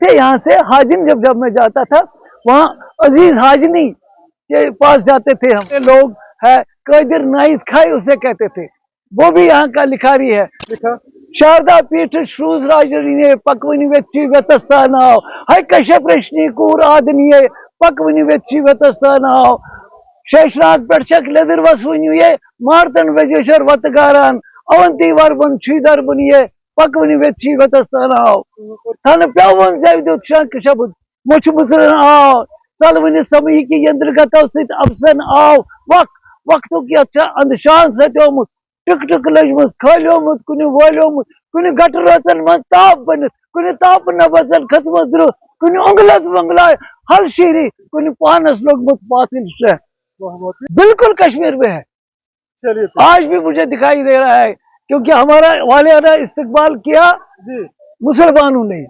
थे यहाँ से हाजिन, जब मैं जाता था वहाँ अजीज हाजनी के पास जाते थे हम लोग, है कादिर नाइस खाई उसे कहते थे, वो भी यहाँ का लिखारी है। शारदा पीठ श्रूज राजनीय पकवनी वेच्ची व्यतस्थानाव, है कश्यप रश्नि कूर आदनीय पकवनी वेच्ची व्यतस्थानाव, शेषनाग पक्षक लेदर वसवनिये मार्तन वेजेश्वर वतगारान अवंती वर्बन श्रीधर बनिये पकवनी वेच्ची व्यतस्थानाव, थन प्यावन जैविदुत शंख शब्द मुछ मुसरन आओ चलवनी समय की यंत्रगत सित अफसन आओ वक्तों की अच्छा अंधशान सत्योमुत टुक टुक लजमुस खालियोमुत कुनि वालियोमुत कुनि गटरतन मन ताप बनित कुनि ताप न बसल खत्म द्रु कुनि उंगलस मंगलाय हर शीरी कुनि पानस लोग मुत पातिल से। बिल्कुल कश्मीर में है, आज भी मुझे दिखाई दे रहा है, क्योंकि हमारा वालियाना इस्तकबाल किया मुसलमानों ने,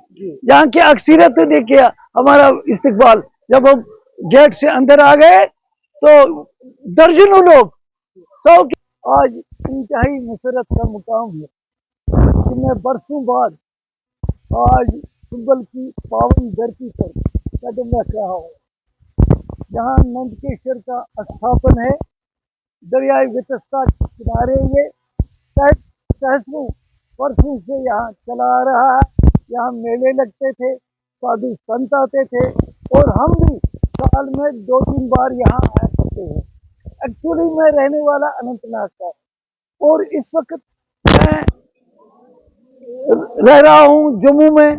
यहाँ की अक्सरियत ने किया हमारा इस्तकबाल। जब हम गेट से अंदर आ गए तो दर्जनों लोग 100 आज इंतहाई मुसरत का मुकाम है कि मैं बरसों बाद आज सुंबल की पावन धरती पर कदम रख रहा हूँ, जहाँ नंदकेश्वर का स्थापन है। दरियाई वितस्ता के किनारे ये सहस्रों वर्षों से यहाँ चला आ रहा है। यहाँ मेले लगते थे, साधु संत आते थे, और हम भी साल में 2-3 बार यहाँ आया करते हैं। एक्चुअली मैं रहने वाला अनंतनाग का, और इस वक्त मैं रह रहा हूँ जम्मू में।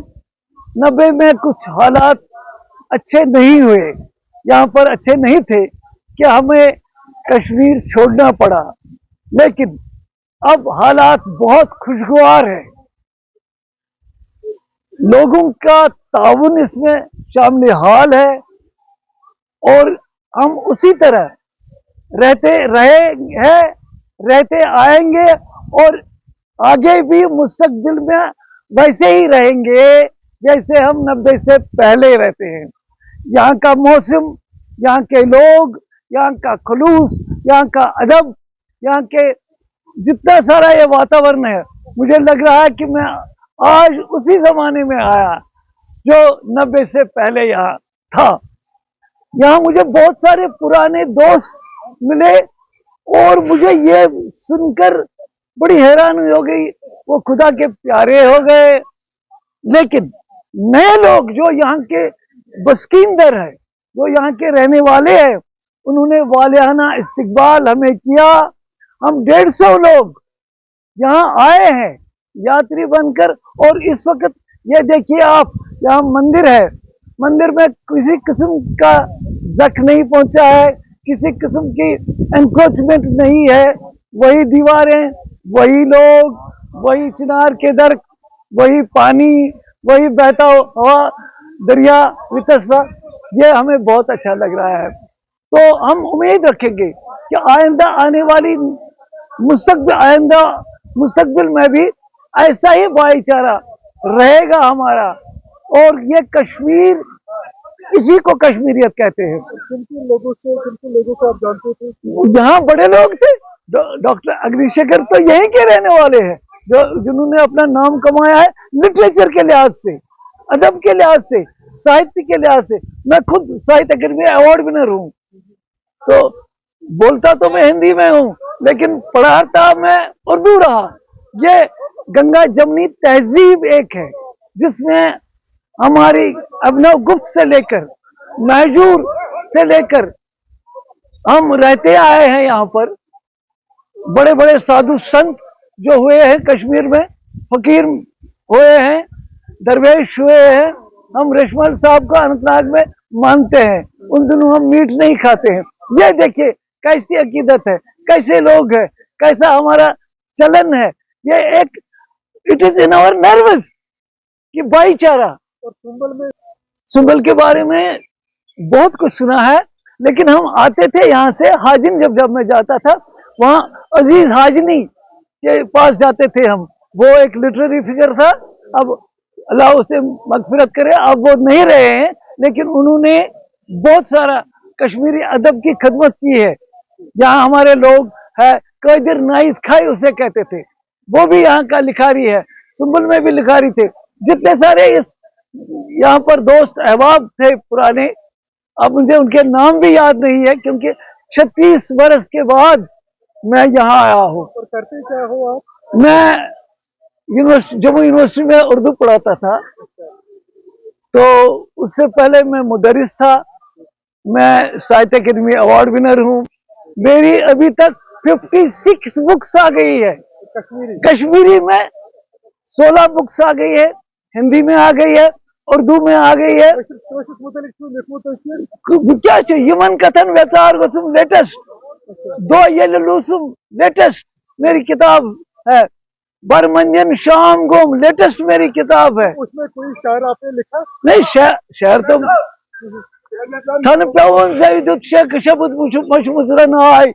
90 में कुछ हालात अच्छे नहीं हुए, यहाँ पर अच्छे नहीं थे कि हमें कश्मीर छोड़ना पड़ा, लेकिन अब हालात बहुत खुशगवार है। लोगों का ताउन इसमें शामिल हाल है, और हम उसी तरह रहते आएंगे, और आगे भी मुस्तकबिल में वैसे ही रहेंगे जैसे हम 90 से पहले रहते हैं। यहाँ का मौसम, यहाँ के लोग, यहाँ का खलूस, यहाँ का अदब, यहाँ के जितना सारा ये वातावरण है, मुझे लग रहा है कि मैं आज उसी जमाने में आया जो 90 से पहले यहाँ था। यहाँ मुझे बहुत सारे पुराने दोस्त मिले, और मुझे ये सुनकर बड़ी हैरानी हो गई, वो खुदा के प्यारे हो गए। लेकिन नए लोग जो यहाँ के बस्किंदर है, जो यहाँ के रहने वाले हैं, उन्होंने वालियाना इस्तकबाल हमें किया। हम 150 लोग यहाँ आए हैं यात्री बनकर, और इस वक्त ये देखिए आप, यहाँ मंदिर है, मंदिर में किसी किस्म का जख्म नहीं पहुंचा है, किसी किस्म की एनक्रोचमेंट नहीं है। वही दीवारें, वही लोग, वही चिनार के दर, वही पानी, वही बहता हुआ दरिया वितस्ता, ये हमें बहुत अच्छा लग रहा है। तो हम उम्मीद रखेंगे कि आइंदा आने वाली मुस्तकबिल में भी ऐसा ही भाईचारा रहेगा हमारा, और ये कश्मीर, इसी को कश्मीरियत कहते हैं। किन लोगों को आप जानते थे? यहाँ बड़े लोग थे, डॉक्टर अग्निशेखर तो यहीं के रहने वाले हैं, जिन्होंने अपना नाम कमाया है लिटरेचर के लिहाज से, अदब के लिहाज से, साहित्य के लिहाज से। मैं खुद साहित्य अकेडमी अवार्ड विनर हूँ, तो बोलता तो मैं हिंदी में हूँ, लेकिन पढ़ाता मैं उर्दू रहा। ये गंगा जमनी तहजीब एक है, जिसमें हमारी अभिनव गुप्त से लेकर महजूर से लेकर हम रहते आए हैं। यहाँ पर बड़े बड़े साधु संत जो हुए हैं कश्मीर में, फकीर हुए हैं, दरवेश हुए हैं। हम रेशमल साहब को अनंतनाग में मानते हैं, उन दिनों हम मीट नहीं खाते हैं। ये देखिए कैसी अकीदत है, कैसे लोग हैं, कैसा हमारा चलन है। ये एक it is in our nerves कि भाईचारा। और सुंबल के बारे में बहुत कुछ सुना है, लेकिन हम आते थे यहाँ से हाजिन, जब मैं जाता था वहाँ अजीज हाजनी के पास जाते थे हम। वो एक लिटरेरी फिगर था, अब अल्लाह उसे मगफिरत करे, अब वो नहीं रहे हैं, लेकिन उन्होंने बहुत सारा कश्मीरी अदब की खिदमत की है। यहाँ हमारे लोग है कादिर नाइस खाई उसे कहते थे, वो भी यहाँ का लिखारी है। सुंबल में भी लिखारी थे। जितने सारे इस यहाँ पर दोस्त अहबाब थे पुराने, अब मुझे उनके नाम भी याद नहीं है क्योंकि 36 वर्ष के बाद मैं यहाँ आया हूँ। और करते क्या हो आप? मैं जम्मू यूनिवर्सिटी में उर्दू पढ़ाता था, तो उससे पहले मैं मुदरिस था। मैं साहित्य अकेडमी अवार्ड विनर हूँ। मेरी अभी तक 56 बुक्स आ गई है। कश्मीरी कश्मीरी में 16 बुक्स आ गई है, हिंदी में आ गई है, उर्दू में आ गई है। कोशिश मुतलिक तो लिखो तो क्या चाहिए? यमन कथन व्यवहार गसुम लेटेस्ट दो ये लुसुम लेटेस्ट मेरी किताब है। बरमंजन शाम गोम लेटेस्ट मेरी किताब है। उसमें कोई शायर आपने लिखा? नहीं, शहर तो Tan pewon zevdut şek şabut muşum başımızdan ay.